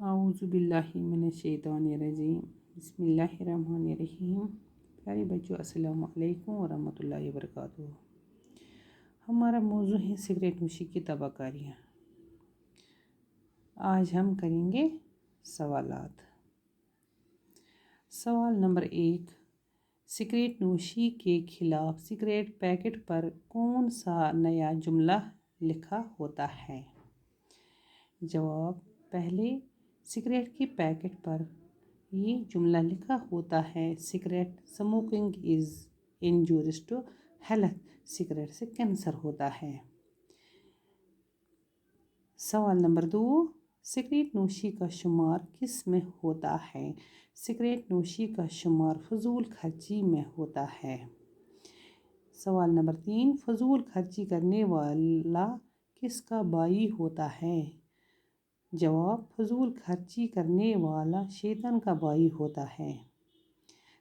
اعوذ باللہ من الشیطان الرجیم بسم اللہ الرحمن الرحیم۔ پیارے بچوں، السلام علیکم ورحمۃ اللہ وبرکاتہ۔ ہمارا موضوع ہے سگریٹ نوشی کی تباہ کاریاں۔ آج ہم کریں گے سوالات۔ سوال نمبر 1، سگریٹ نوشی کے خلاف سگریٹ پیکٹ پر کون سا نیا جملہ لکھا ہوتا ہے؟ جواب: پہلے سگریٹ کے پیکٹ پر یہ جملہ لکھا ہوتا ہے، cigarette smoking is injurious to health, cigarette سے کینسر ہوتا ہے۔ سوال نمبر 2، سگریٹ نوشی کا شمار کس میں ہوتا ہے؟ سگریٹ نوشی کا شمار فضول خرچی میں ہوتا ہے۔ سوال نمبر 3، فضول خرچی کرنے والا کس کا بائی ہوتا ہے؟ جواب: فضول خرچی کرنے والا شیطان کا بائی ہوتا ہے۔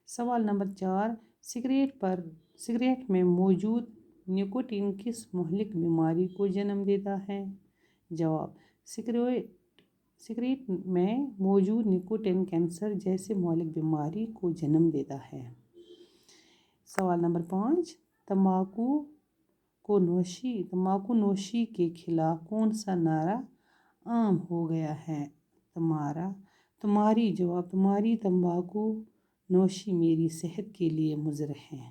سوال نمبر 4، سگریٹ میں موجود نکوٹین کس مہلک بیماری کو جنم دیتا ہے؟ جواب: سگریٹ میں موجود نکوٹین کینسر جیسے مہلک بیماری کو جنم دیتا ہے۔ سوال نمبر 5، تمباکو نوشی کے خلاف کون سا نعرہ عام ہو گیا ہے؟ تمہاری جواب: تمہاری تمباکو نوشی میری صحت کے لیے مضر ہے۔